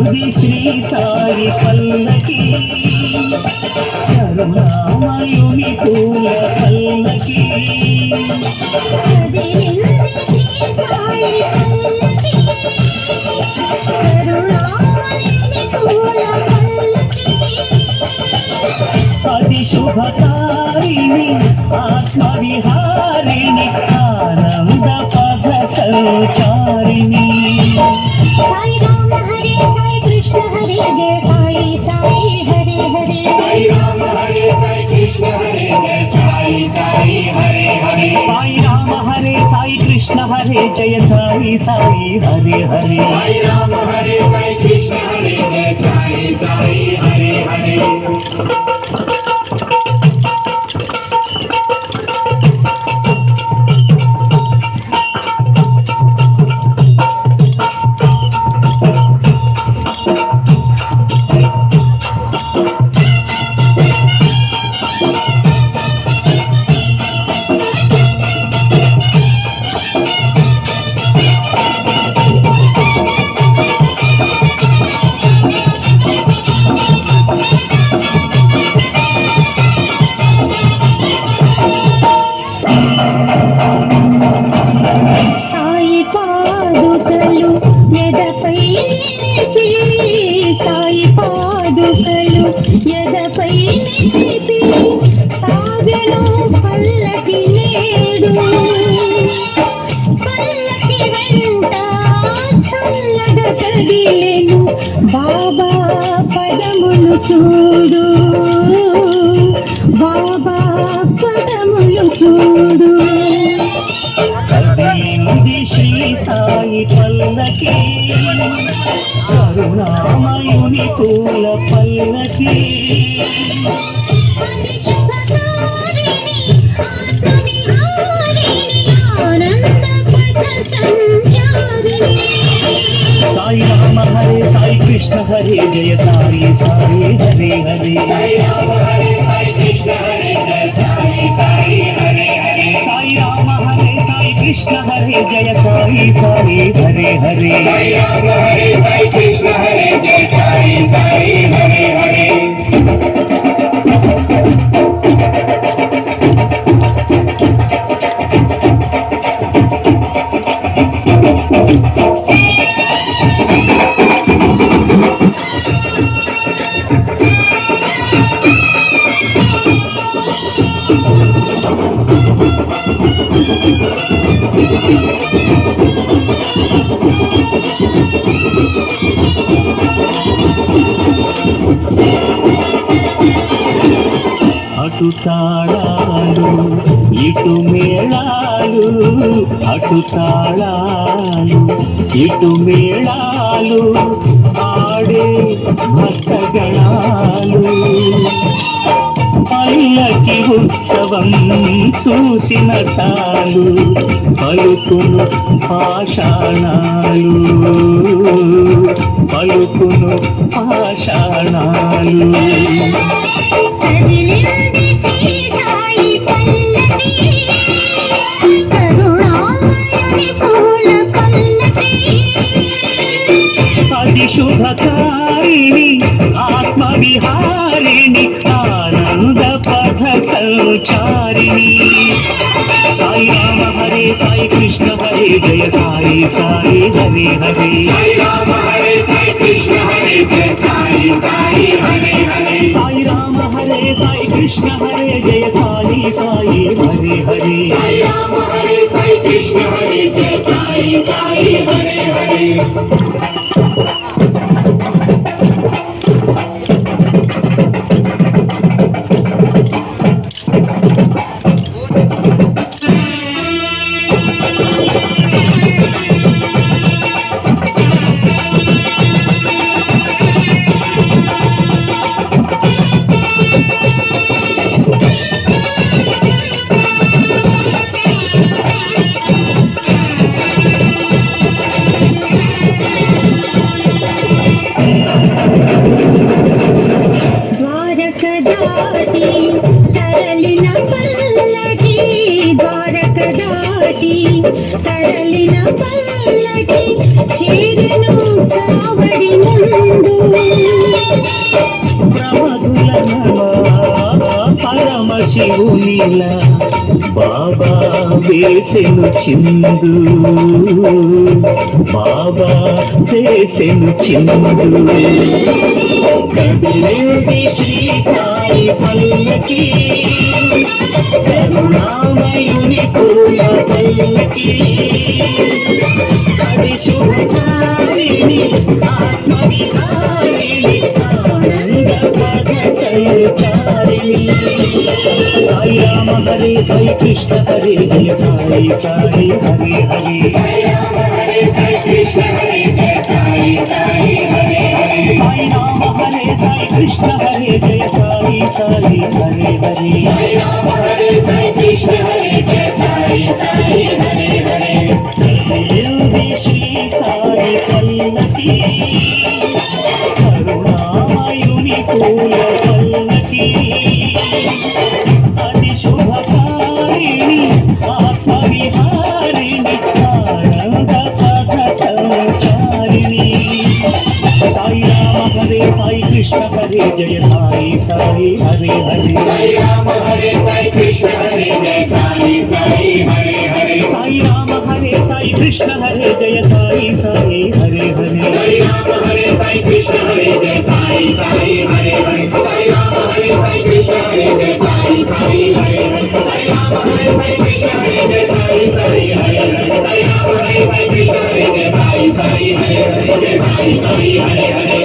కదిలింది శ్రీ సాయి పల్లకి కరుణామయుని పూల పల్లకి అది శుభకారిణి ఆత్మవిహారిణి ఆనంద పద సంచారిణి సాయి రామ హరే సాయి కృష్ణ హరే జయ సాయి సాయి హరే హరే సాయి రామ హరే సాయి కృష్ణ హరే జయ సాయి సాయి హరే హరే సాయి రామ హరే సాయి కృష్ణ హరే జయ సాయి సాయి హరే హరే సాయి రామ హరే సాయి కృష్ణ హరే జయ సాయి సాయి హరే హరే సాయి పాదుకలు ఎదపై నిలిపి సాయి పాదుకలు ఎదపై నిలిపి సాగను పల్లకి నేడు పల్లకి వెంట చల్లగా కదిలెను బాబా పదములు చూడు బాబా పదములు చూడు కదిలింది శ్రీ సాయి పల్లకి కరుణామయుని పూల పల్లకి సాయి రామ హరే సాయి కృష్ణ హరే జయ సాయి సాయి హరే హరే సాయి రామ హరే సాయి కృష్ణ హరే జయ సాయి సాయి హరే హరే సాయి రామ హరే సాయి కృష్ణ హరే జయ సాయి సాయి హరే హరే సాయి రామ హరే సాయి కృష్ణ హరే జయ సాయి సాయి హరే హరే అటు తాళాలు ఇటు మేళాలు అటు తాళాలు ఇటు మేళాలు ఆడే భక్తగణాలు పల్లకి ఉత్సవం చూసిన చాలు పలుకును పాషాణాలు పలుకును పాషాణాలు కదిలింది శ్రీ సాయి పల్లకి కరుణామయుని పూల పల్లకి అది శుభకారిణి ఆత్మవిహారిణి ఆనంద పథ సంచారిణి సాయి రామ హరే సాయి కృష్ణ హరే జయ సాయి సాయి హరే హరే సాయి రామ హరే సాయి కృష్ణ హరే జయ సాయి సాయి హరే హరే సాయి రామ హరే సాయి కృష్ణ హరే జయ సాయి సాయి హరే హరే సాయి రామ హరే సాయి కృష్ణ హరే జయ సాయి సాయి హరే హరే తరలిన పల్లకి చేరెను చావడి వారి ముందు ప్రమధుల పరమశివునిలా బాబా వేసెను చిందు, బాబా వేసెను చిందు. కదిలేది శ్రీ సాయి పల్లకి, కరుణామయుని పూల పల్లకి. అది శుభకారిణి ఆత్మవిహారిణి ఆనంద పద సంచారిణి. సాయి రామ హరే సాయి కృష్ణ హరే జయ సాయి సాయి హరే హరే. సాయి రామ హరే సాయి కృష్ణ హరే జయ సాయి సాయి హరే హరే. సాయి రామ హరే సాయి కృష్ణ హరే జయ సాయి సాయి హరే హరే. సాయి రామ హరే సాయి కృష్ణ హరే జయ సాయి సాయి హరే హరే. కదిలేది శ్రీ సాయి పల్లకి, కరుణామయుని పూల పల్లకి. అది శుభకారిణి ఆత్మవిహారిణి ఆనంద పద సంచారిణి. సాయి రామ హరే సాయి కృష్ణ హరే జయ సాయి సాయి హరే హరే. సాయి రామ హరే సాయి కృష్ణ హరే జయ సాయి సాయి హరే హరే. సాయి రామ హరే సాయి కృష్ణ హరే జయ సాయి సాయి హరే హరే. సాయి రామ హరే సాయి కృష్ణ హరే జయ సాయి సాయి హరే హరే. సాయి రామ హరే సాయి కృష్ణ హరే జయ సాయి సాయి హరే హరే. సాయి రామ హరే సాయి కృష్ణ హరే జయ సాయి సాయి హరే హరే. సాయి రామ హరే సాయి కృష్ణ హరే జయ సాయి సాయి హరే హరే. జయ సాయి సాయి హరే హరే.